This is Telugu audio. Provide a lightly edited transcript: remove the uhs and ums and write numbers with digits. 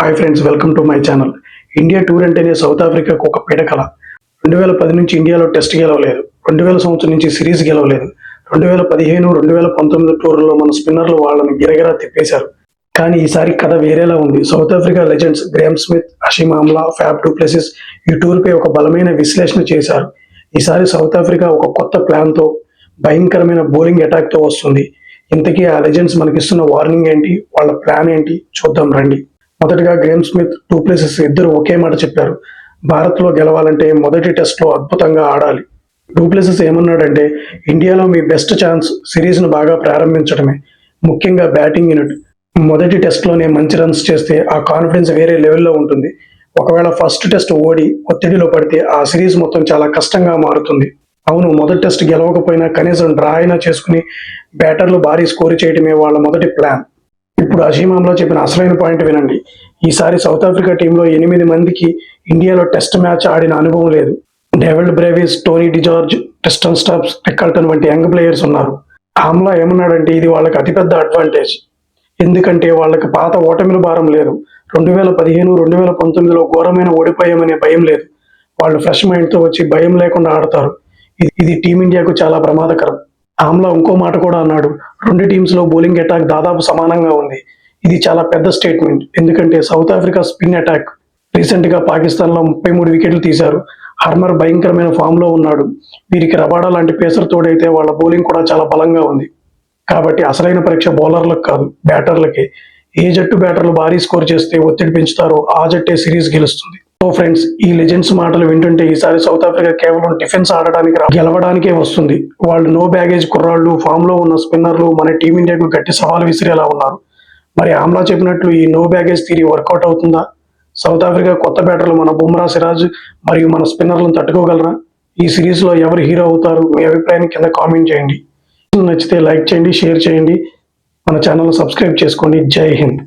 Hi friends, welcome to my channel. India tour అంటేనే సౌత్ ఆఫ్రికాకు ఒక పీడకల. 2010 నుంచి ఇండియాలో టెస్ట్ గెలవలేదు. 2000 సంవత్సరం నుంచి సిరీస్ గెలవలేదు. 2015, 2019 టూర్లో మన స్పిన్నర్లు వాళ్ళని గిరగిరా తిప్పేశారు. కానీ ఈసారి కథ వేరేలా ఉంది. South Africa legends Graeme Smith, Hashim Amla, Faf du Plessis ఈ టూర్పై ఒక బలమైన విశ్లేషణ చేశారు. ఈసారి సౌత్ ఆఫ్రికా ఒక కొత్త ప్లాన్తో, భయంకరమైన బౌలింగ్ అటాక్తో వస్తుంది. ఇంతకీ ఆ లెజెండ్స్ మనకిస్తున్న వార్నింగ్ ఏంటి, వాళ్ళ ప్లాన్ ఏంటి చూద్దాం రండి. మొదటగా గ్రామ్ స్మిత్, డు ప్లెసిస్ ఇద్దరు ఒకే మాట చెప్పారు. భారత్లో గెలవాలంటే మొదటి టెస్ట్లో అద్భుతంగా ఆడాలి. డు ప్లెసిస్ ఏమన్నాడంటే, ఇండియాలో మీ బెస్ట్ ఛాన్స్ సిరీస్ను బాగా ప్రారంభించడమే, ముఖ్యంగా బ్యాటింగ్ యూనిట్. మొదటి టెస్ట్లోనే మంచి రన్స్ చేస్తే ఆ కాన్ఫిడెన్స్ వేరే లెవెల్లో ఉంటుంది. ఒకవేళ ఫస్ట్ టెస్ట్ ఓడి ఒత్తిడిలో పడితే ఆ సిరీస్ మొత్తం చాలా కష్టంగా మారుతుంది. అవును, మొదటి టెస్ట్ గెలవకపోయినా కనీసం డ్రా అయినా చేసుకుని బ్యాటర్లు భారీ స్కోర్ చేయడమే వాళ్ళ మొదటి ప్లాన్. ఇప్పుడు హషీమ్ ఆమ్లా చెప్పిన అసలైన పాయింట్ వినండి. ఈసారి సౌత్ ఆఫ్రికా టీంలో 8 మందికి ఇండియాలో టెస్ట్ మ్యాచ్ ఆడిన అనుభవం లేదు. David Brevis, Tony de Zorzi, Tristan Stubbs, Rickelton వంటి యంగ్ ప్లేయర్స్ ఉన్నారు. ఆమ్లా ఏమన్నాడంటే, ఇది వాళ్ళకి అతిపెద్ద అడ్వాంటేజ్. ఎందుకంటే వాళ్ళకి పాత ఓటమిల భారం లేదు. 2015, 2019లో ఘోరమైన ఓడిపోయామనే భయం లేదు. వాళ్ళు ఫ్రెష్ మైండ్తో వచ్చి భయం లేకుండా ఆడతారు. ఇది టీమిండియాకు చాలా ప్రమాదకరం. ఆమ్లా ఇంకో మాట కూడా అన్నాడు, 2 టీమ్స్లో బౌలింగ్ అటాక్ దాదాపు సమానంగా ఉంది. ఇది చాలా పెద్ద స్టేట్మెంట్. ఎందుకంటే సౌత్ ఆఫ్రికా స్పిన్ అటాక్ రీసెంట్గా పాకిస్తాన్లో 33 వికెట్లు తీశారు. హర్మర్ భయంకరమైన ఫామ్లో ఉన్నాడు. వీరికి రబాడా లాంటి పేసర్ తోడైతే వాళ్ళ బౌలింగ్ కూడా చాలా బలంగా ఉంది. కాబట్టి అసలైన పరీక్ష బౌలర్లకు కాదు, బ్యాటర్లకే. ఏ జట్టు బ్యాటర్లు భారీ స్కోర్ చేస్తే ఒత్తిడి పెంచుతారో ఆ జట్టే సిరీస్ గెలుస్తుంది. సో ఫ్రెండ్స్, ఈ లెజెండ్స్ మాటలు వింటుంటే ఈసారి సౌత్ ఆఫ్రికా కేవలం డిఫెన్స్ ఆడడానికి గెలవడానికే వస్తుంది. వాళ్ళు నో బ్యాగేజ్ కుర్రాళ్ళు, ఫామ్లో ఉన్న స్పిన్నర్లు మన టీమిండియాకు గట్టి సవాలు విసిరేలా ఉన్నారు. మరి ఆమ్లా చెప్పినట్లు ఈ నో బ్యాగేజ్ థియరీ వర్కౌట్ అవుతుందా? సౌత్ ఆఫ్రికా కొత్త బ్యాటర్లు మన బుమ్రా, సిరాజ్ మరియు మన స్పిన్నర్లను తట్టుకోగలరా? ఈ సిరీస్లో ఎవరు హీరో అవుతారు? మీ అభిప్రాయాన్ని కింద కామెంట్ చేయండి. నచ్చితే లైక్ చేయండి, షేర్ చేయండి, మన ఛానల్ని సబ్స్క్రైబ్ చేసుకోండి. జై హింద్.